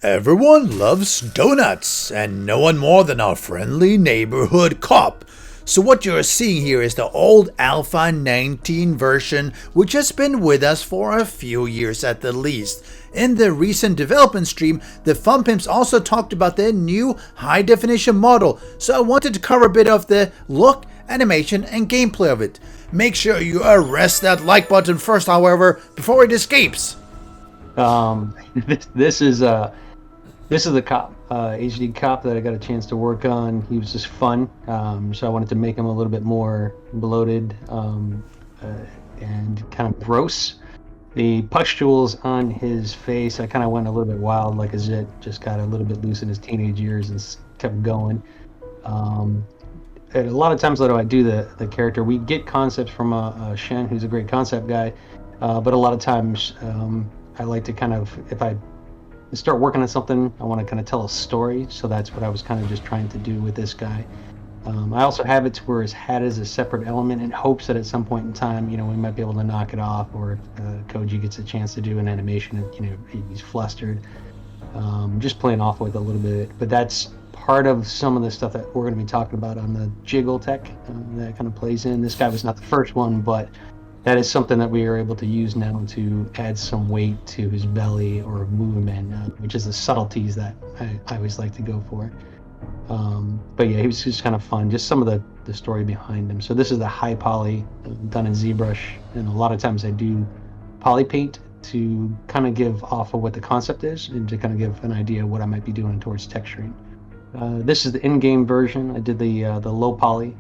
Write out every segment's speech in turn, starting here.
Everyone loves donuts, and no one more than our friendly neighborhood cop. So what you're seeing here is the old Alpha 19 version, which has been with us for a few years at the least. In the recent development stream, the Fun Pimps also talked about their new high-definition model, so I wanted to cover a bit of the look, animation, and gameplay of it. Make sure you arrest that like button first, however, before it escapes. This is the cop, HD cop that I got a chance to work on. He was just fun, so I wanted to make him a little bit more bloated and kind of gross. The pustules on his face, I kind of went a little bit wild, like a zit, just got a little bit loose in his teenage years and kept going. And a lot of times that I do the character, we get concepts from Shen, who's a great concept guy, but a lot of times I like to kind of, if I start working on something, I want to kind of tell a story, so that's what I was kind of just trying to do with this guy. I also have it to where his hat is a separate element in hopes that at some point in time, we might be able to knock it off, or if Koji gets a chance to do an animation, he's flustered. Just playing off with a little bit, but that's part of some of the stuff that we're going to be talking about on the jiggle tech that kind of plays in. This guy was not the first one, but that is something that we are able to use now to add some weight to his belly or movement, which is the subtleties that I always like to go for. But yeah, he was just kind of fun. Just some of the story behind him. So this is the high poly done in ZBrush, and a lot of times I do poly paint to kind of give off of what the concept is and to kind of give an idea of what I might be doing towards texturing. This is the in-game version. I did the low poly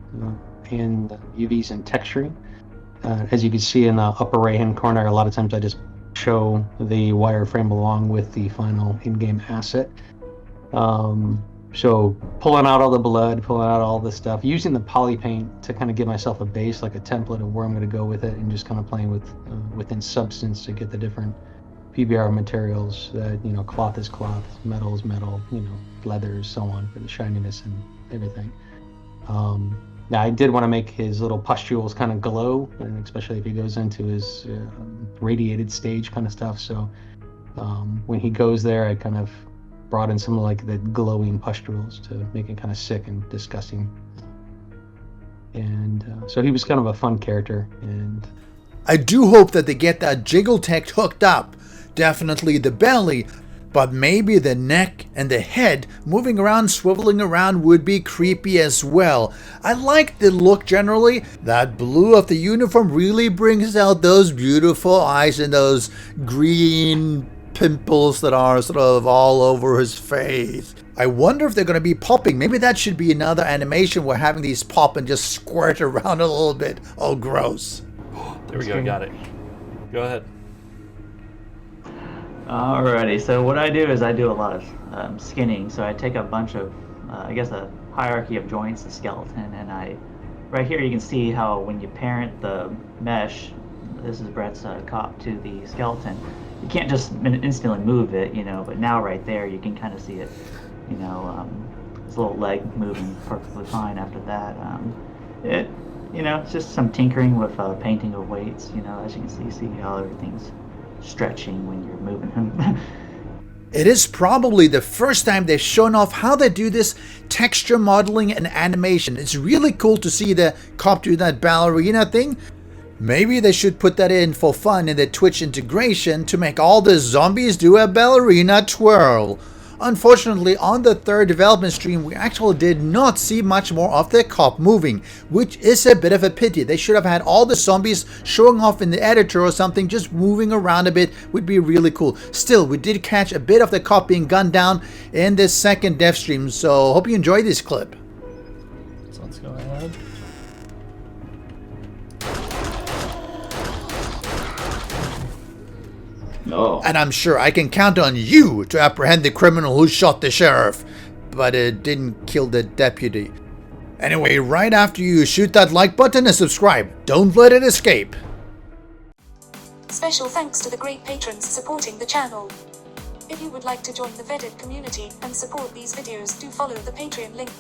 and UVs and texturing. As you can see in the upper right-hand corner, a lot of times I just show the wireframe along with the final in-game asset. So pulling out all the blood, pulling out all this stuff, using the poly paint to kind of give myself a base, like a template of where I'm going to go with it, and just kind of playing with within substance to get the different PBR materials. That cloth is cloth, metal is metal, leather, so on, for the shininess and everything. Now, I did want to make his little pustules kind of glow, and especially if he goes into his radiated stage kind of stuff. So when he goes there, I kind of brought in some like the glowing pustules to make it kind of sick and disgusting. And so he was kind of a fun character. And I do hope that they get that jiggle tech hooked up. Definitely the belly, but maybe the neck and the head moving around, swiveling around would be creepy as well. I like the look generally. That blue of the uniform really brings out those beautiful eyes and those green pimples that are sort of all over his face. I wonder if they're going to be popping. Maybe that should be another animation where having these pop and just squirt around a little bit. Oh, gross. There we go, got it. Go ahead. Alrighty, so what I do is I do a lot of skinning. So I take a bunch of, a hierarchy of joints, the skeleton, and right here you can see how when you parent the mesh, this is Brett's cop, to the skeleton, you can't just instantly move it, but now right there you can kind of see it, his little leg moving perfectly fine after that. It's just some tinkering with painting of weights, as you can see how everything's stretching when you're moving him. It is probably the first time they've shown off how they do this texture modeling and animation. It's really cool to see the cop do that ballerina thing. Maybe they should put that in for fun in the Twitch integration to make all the zombies do a ballerina twirl. Unfortunately, on the third development stream, we actually did not see much more of the cop moving, which is a bit of a pity. They should have had all the zombies showing off in the editor or something, just moving around a bit would be really cool. Still, we did catch a bit of the cop being gunned down in this second dev stream, so hope you enjoy this clip. So let's go ahead. No. And I'm sure I can count on you to apprehend the criminal who shot the sheriff, but it didn't kill the deputy. Anyway, right after you shoot that like button and subscribe, don't let it escape. Special thanks to the great patrons supporting the channel. If you would like to join the vetted community and support these videos, do follow the Patreon link.